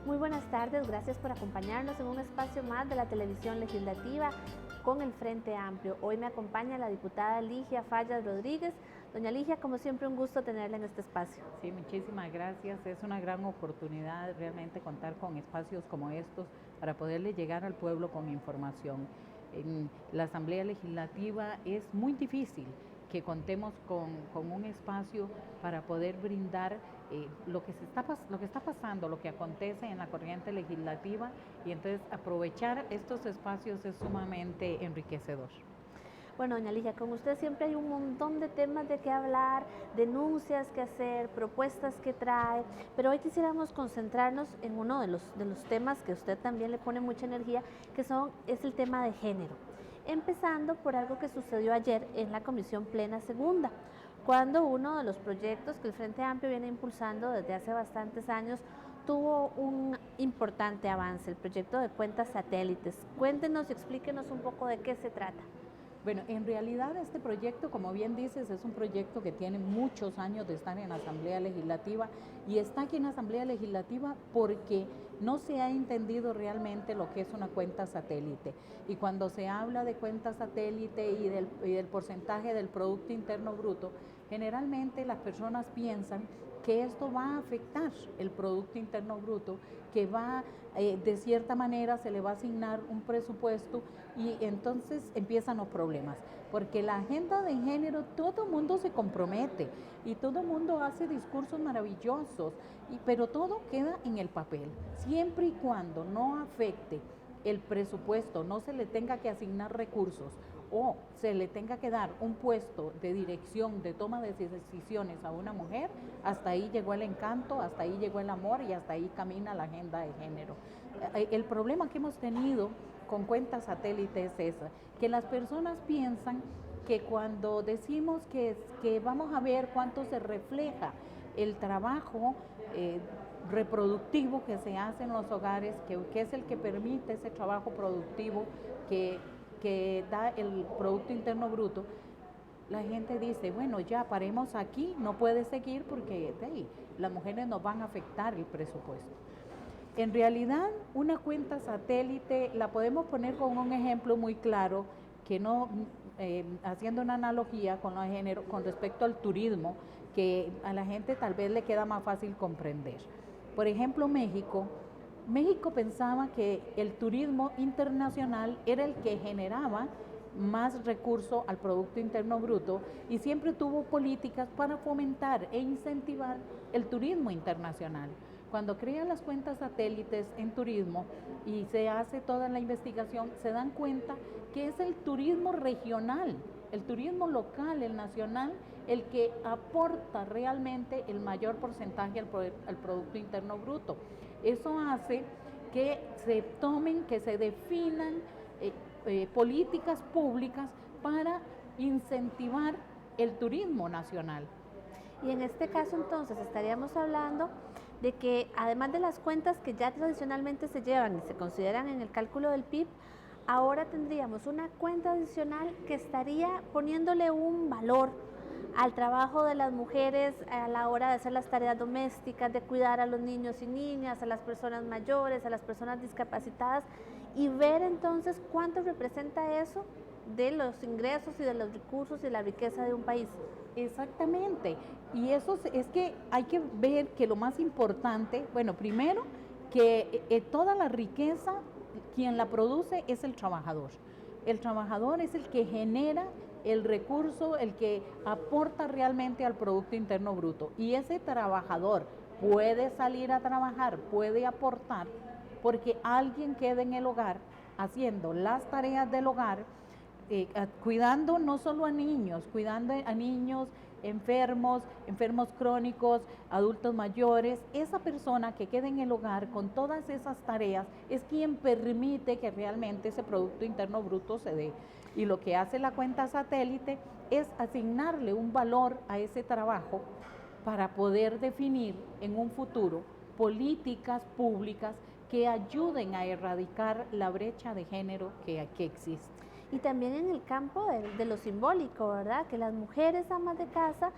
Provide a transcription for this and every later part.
Muy buenas tardes, gracias por acompañarnos en un espacio más de la televisión legislativa con el Frente Amplio. Hoy me acompaña la diputada Ligia Fallas Rodríguez. Doña Ligia, como siempre, un gusto tenerla en este espacio. Sí, muchísimas gracias. Es una gran oportunidad realmente contar con espacios como estos para poderle llegar al pueblo con información. En la Asamblea Legislativa es muy difícil que contemos con un espacio para poder brindar lo que está pasando, lo que acontece en la corriente legislativa, y entonces aprovechar estos espacios es sumamente enriquecedor. Bueno, doña Ligia, con usted siempre hay un montón de temas de qué hablar, denuncias que hacer, propuestas que trae, pero hoy quisiéramos concentrarnos en uno de los temas que usted también le pone mucha energía, es el tema de género. Empezando por algo que sucedió ayer en la Comisión Plena Segunda, cuando uno de los proyectos que el Frente Amplio viene impulsando desde hace bastantes años tuvo un importante avance, el proyecto de cuentas satélites. Cuéntenos y explíquenos un poco de qué se trata. Bueno, en realidad este proyecto, como bien dices, es un proyecto que tiene muchos años de estar en la Asamblea Legislativa, y está aquí en la Asamblea Legislativa porque no se ha entendido realmente lo que es una cuenta satélite. Y cuando se habla de cuenta satélite y del porcentaje del Producto Interno Bruto, generalmente las personas piensan que esto va a afectar el Producto Interno Bruto, que de cierta manera se le va a asignar un presupuesto, y entonces empiezan los problemas, porque la agenda de género, todo el mundo se compromete y todo el mundo hace discursos maravillosos, pero todo queda en el papel, siempre y cuando no afecte el presupuesto, no se le tenga que asignar recursos o se le tenga que dar un puesto de dirección, de toma de decisiones a una mujer, hasta ahí llegó el encanto, hasta ahí llegó el amor y hasta ahí camina la agenda de género. El problema que hemos tenido con cuentas satélites es esa, que las personas piensan que cuando decimos que vamos a ver cuánto se refleja el trabajo reproductivo que se hace en los hogares, que es el que permite ese trabajo productivo que da el Producto Interno Bruto, la gente dice, bueno, ya paremos aquí, no puede seguir porque las mujeres nos van a afectar el presupuesto. En realidad, una cuenta satélite la podemos poner con un ejemplo muy claro, que no, haciendo una analogía con los géneros, con respecto al turismo, que a la gente tal vez le queda más fácil comprender. Por ejemplo, México pensaba que el turismo internacional era el que generaba más recursos al Producto Interno Bruto, y siempre tuvo políticas para fomentar e incentivar el turismo internacional. Cuando crean las cuentas satélites en turismo y se hace toda la investigación, se dan cuenta que es el turismo regional, el turismo local, el nacional, el que aporta realmente el mayor porcentaje al Producto Interno Bruto. Eso hace que se definan políticas públicas para incentivar el turismo nacional. Y en este caso entonces estaríamos hablando de que además de las cuentas que ya tradicionalmente se llevan y se consideran en el cálculo del PIB, ahora tendríamos una cuenta adicional que estaría poniéndole un valor al trabajo de las mujeres a la hora de hacer las tareas domésticas, de cuidar a los niños y niñas, a las personas mayores, a las personas discapacitadas, y ver entonces cuánto representa eso de los ingresos y de los recursos y la riqueza de un país. Exactamente, y eso es que hay que ver que lo más importante, bueno, primero que toda la riqueza, quien la produce es el trabajador. El trabajador es el que genera el recurso, el que aporta realmente al Producto Interno Bruto, y ese trabajador puede salir a trabajar, puede aportar, porque alguien queda en el hogar haciendo las tareas del hogar, cuidando no solo a niños, cuidando a niños enfermos crónicos, adultos mayores. Esa persona que queda en el hogar con todas esas tareas es quien permite que realmente ese Producto Interno Bruto se dé. Y lo que hace la cuenta satélite es asignarle un valor a ese trabajo para poder definir en un futuro políticas públicas que ayuden a erradicar la brecha de género que existe. Y también en el campo de lo simbólico, ¿verdad? Que las mujeres amas de casa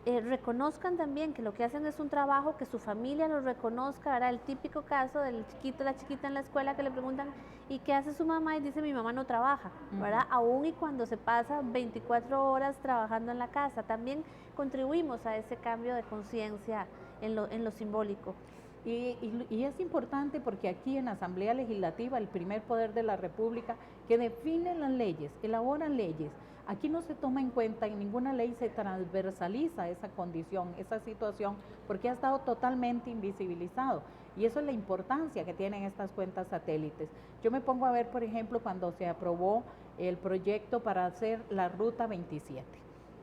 reconozcan también que lo que hacen es un trabajo, que su familia lo reconozca, ¿verdad? El típico caso del chiquito, la chiquita en la escuela que le preguntan, ¿y qué hace su mamá? Y dice, mi mamá no trabaja, ¿verdad? Aún y cuando se pasa 24 horas trabajando en la casa, también contribuimos a ese cambio de conciencia en lo simbólico. Y es importante porque aquí en la Asamblea Legislativa, el primer poder de la República, que define las leyes, elabora leyes, aquí no se toma en cuenta, en ninguna ley se transversaliza esa condición, esa situación, porque ha estado totalmente invisibilizado. Y eso es la importancia que tienen estas cuentas satélites. Yo me pongo a ver, por ejemplo, cuando se aprobó el proyecto para hacer la Ruta 27.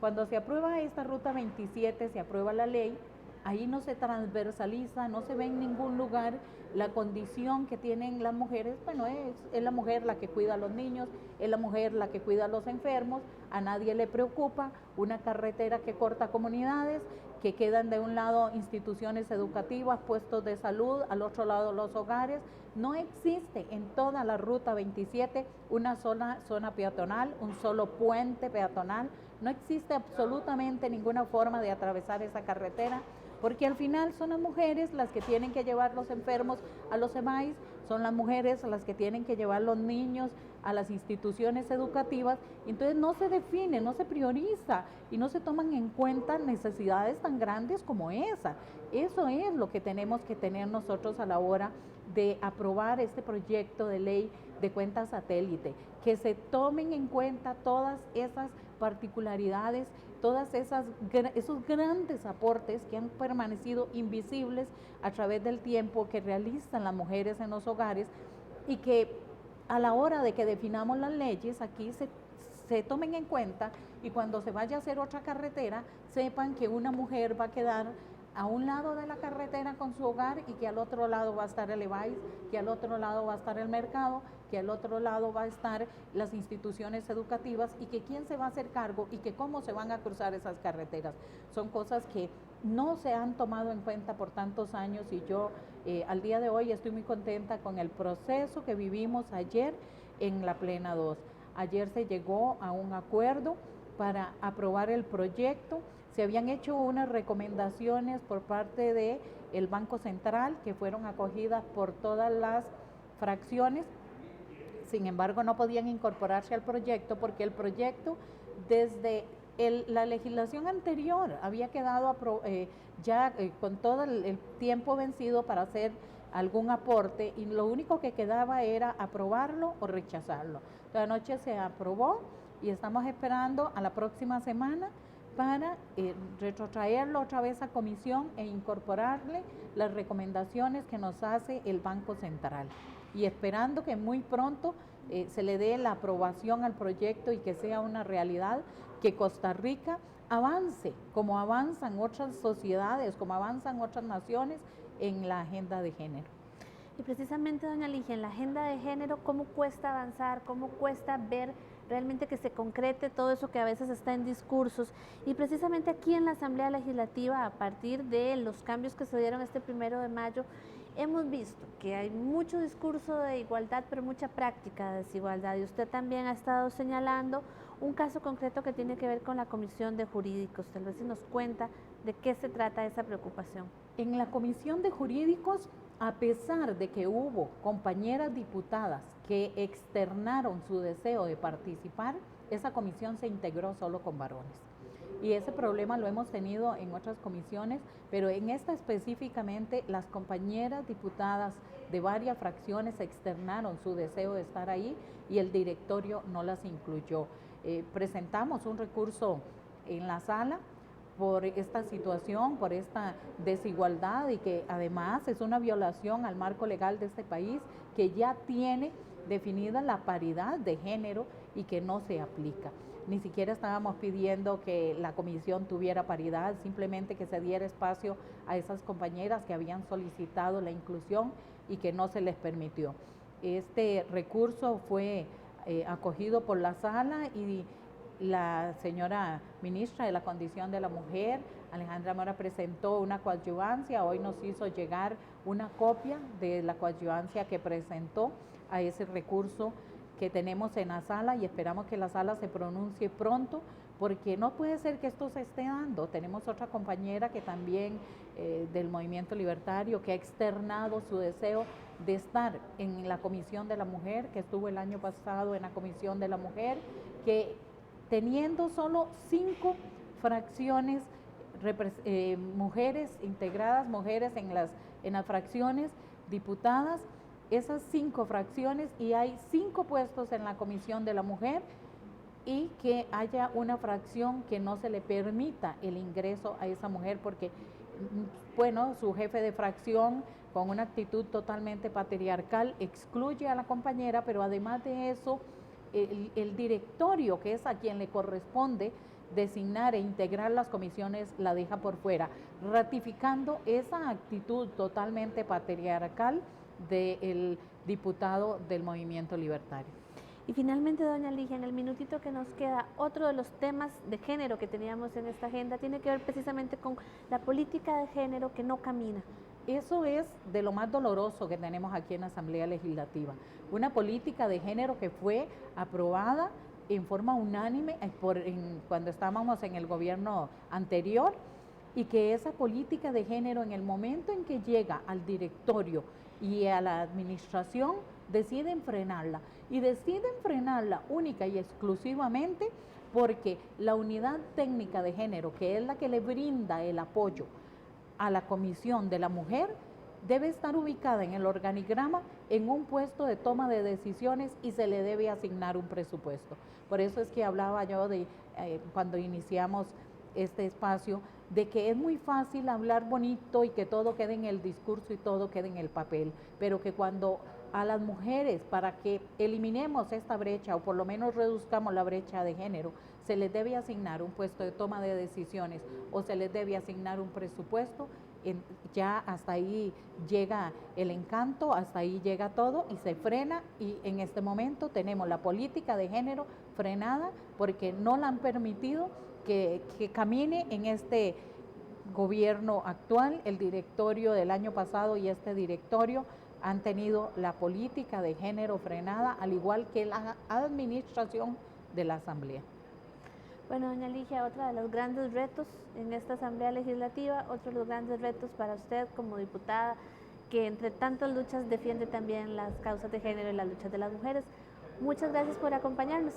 Cuando se aprueba esta Ruta 27, se aprueba la ley. Ahí no se transversaliza, no se ve en ningún lugar la condición que tienen las mujeres. Bueno, es la mujer la que cuida a los niños, es la mujer la que cuida a los enfermos, a nadie le preocupa una carretera que corta comunidades, que quedan de un lado instituciones educativas, puestos de salud, al otro lado los hogares. No existe en toda la Ruta 27 una sola zona peatonal, un solo puente peatonal, no existe absolutamente ninguna forma de atravesar esa carretera, porque al final son las mujeres las que tienen que llevar los enfermos a los EMAIS, son las mujeres las que tienen que llevar los niños a las instituciones educativas, entonces no se define, no se prioriza y no se toman en cuenta necesidades tan grandes como esa. Eso es lo que tenemos que tener nosotros a la hora de aprobar este proyecto de ley de cuentas satélite, que se tomen en cuenta todas esas particularidades, todas esos grandes aportes que han permanecido invisibles a través del tiempo que realizan las mujeres en los hogares y que a la hora de que definamos las leyes aquí se tomen en cuenta y cuando se vaya a hacer otra carretera sepan que una mujer va a quedar a un lado de la carretera con su hogar y que al otro lado va a estar el EBAIS, que al otro lado va a estar el mercado, que al otro lado va a estar las instituciones educativas y que quién se va a hacer cargo y que cómo se van a cruzar esas carreteras. Son cosas que no se han tomado en cuenta por tantos años y yo al día de hoy estoy muy contenta con el proceso que vivimos ayer en la Plena 2. Ayer se llegó a un acuerdo para aprobar el proyecto. Se habían hecho unas recomendaciones por parte del Banco Central que fueron acogidas por todas las fracciones. Sin embargo, no podían incorporarse al proyecto porque el proyecto desde la legislación anterior había quedado con todo el tiempo vencido para hacer algún aporte y lo único que quedaba era aprobarlo o rechazarlo. Entonces, anoche se aprobó y estamos esperando a la próxima semana para retrotraerlo otra vez a comisión e incorporarle las recomendaciones que nos hace el Banco Central. Y esperando que muy pronto se le dé la aprobación al proyecto y que sea una realidad, que Costa Rica avance como avanzan otras sociedades, como avanzan otras naciones en la agenda de género. Y precisamente, doña Ligia, en la agenda de género, ¿cómo cuesta avanzar? ¿Cómo cuesta ver realmente que se concrete todo eso que a veces está en discursos? Y precisamente aquí en la Asamblea Legislativa, a partir de los cambios que se dieron este 1 de mayo, hemos visto que hay mucho discurso de igualdad, pero mucha práctica de desigualdad. Y usted también ha estado señalando un caso concreto que tiene que ver con la Comisión de Jurídicos. Tal vez si nos cuenta de qué se trata esa preocupación. En la Comisión de Jurídicos, a pesar de que hubo compañeras diputadas que externaron su deseo de participar, esa comisión se integró solo con varones. Y ese problema lo hemos tenido en otras comisiones, pero en esta específicamente las compañeras diputadas de varias fracciones externaron su deseo de estar ahí y el directorio no las incluyó. Presentamos un recurso en la sala por esta situación, por esta desigualdad y que además es una violación al marco legal de este país que ya tiene definida la paridad de género y que no se aplica. Ni siquiera estábamos pidiendo que la comisión tuviera paridad, simplemente que se diera espacio a esas compañeras que habían solicitado la inclusión y que no se les permitió. Este recurso fue acogido por la sala y la señora ministra de la Condición de la Mujer, Alejandra Mora, presentó una coadyuvancia. Hoy nos hizo llegar una copia de la coadyuvancia que presentó a ese recurso que tenemos en la sala y esperamos que la sala se pronuncie pronto porque no puede ser que esto se esté dando. Tenemos otra compañera que también del movimiento libertario que ha externado su deseo de estar en la Comisión de la Mujer, que estuvo el año pasado en la Comisión de la Mujer, que teniendo solo 5 fracciones, mujeres integradas, mujeres en las fracciones diputadas, esas 5 fracciones, y hay 5 puestos en la Comisión de la Mujer, y que haya una fracción que no se le permita el ingreso a esa mujer porque, bueno, su jefe de fracción con una actitud totalmente patriarcal excluye a la compañera, pero además de eso, el directorio, que es a quien le corresponde designar e integrar las comisiones, la deja por fuera, ratificando esa actitud totalmente patriarcal del diputado del Movimiento Libertario. Y finalmente, doña Ligia, en el minutito que nos queda, otro de los temas de género que teníamos en esta agenda tiene que ver precisamente con la política de género que no camina. Eso es de lo más doloroso que tenemos aquí en la Asamblea Legislativa. Una política de género que fue aprobada en forma unánime cuando estábamos en el gobierno anterior, y que esa política de género, en el momento en que llega al directorio y a la administración, deciden frenarla, y deciden frenarla única y exclusivamente porque la unidad técnica de género, que es la que le brinda el apoyo a la Comisión de la Mujer, debe estar ubicada en el organigrama en un puesto de toma de decisiones y se le debe asignar un presupuesto. Por eso es que hablaba yo de cuando iniciamos este espacio, de que es muy fácil hablar bonito y que todo quede en el discurso y todo quede en el papel, pero que cuando a las mujeres, para que eliminemos esta brecha o por lo menos reduzcamos la brecha de género, se les debe asignar un puesto de toma de decisiones o se les debe asignar un presupuesto, ya hasta ahí llega el encanto, hasta ahí llega todo y se frena, y en este momento tenemos la política de género frenada porque no la han permitido que camine en este gobierno actual. El directorio del año pasado y este directorio han tenido la política de género frenada, al igual que la administración de la Asamblea. Bueno, doña Ligia, otro de los grandes retos en esta Asamblea Legislativa, otro de los grandes retos para usted como diputada, que entre tantas luchas defiende también las causas de género y las luchas de las mujeres. Muchas gracias por acompañarnos.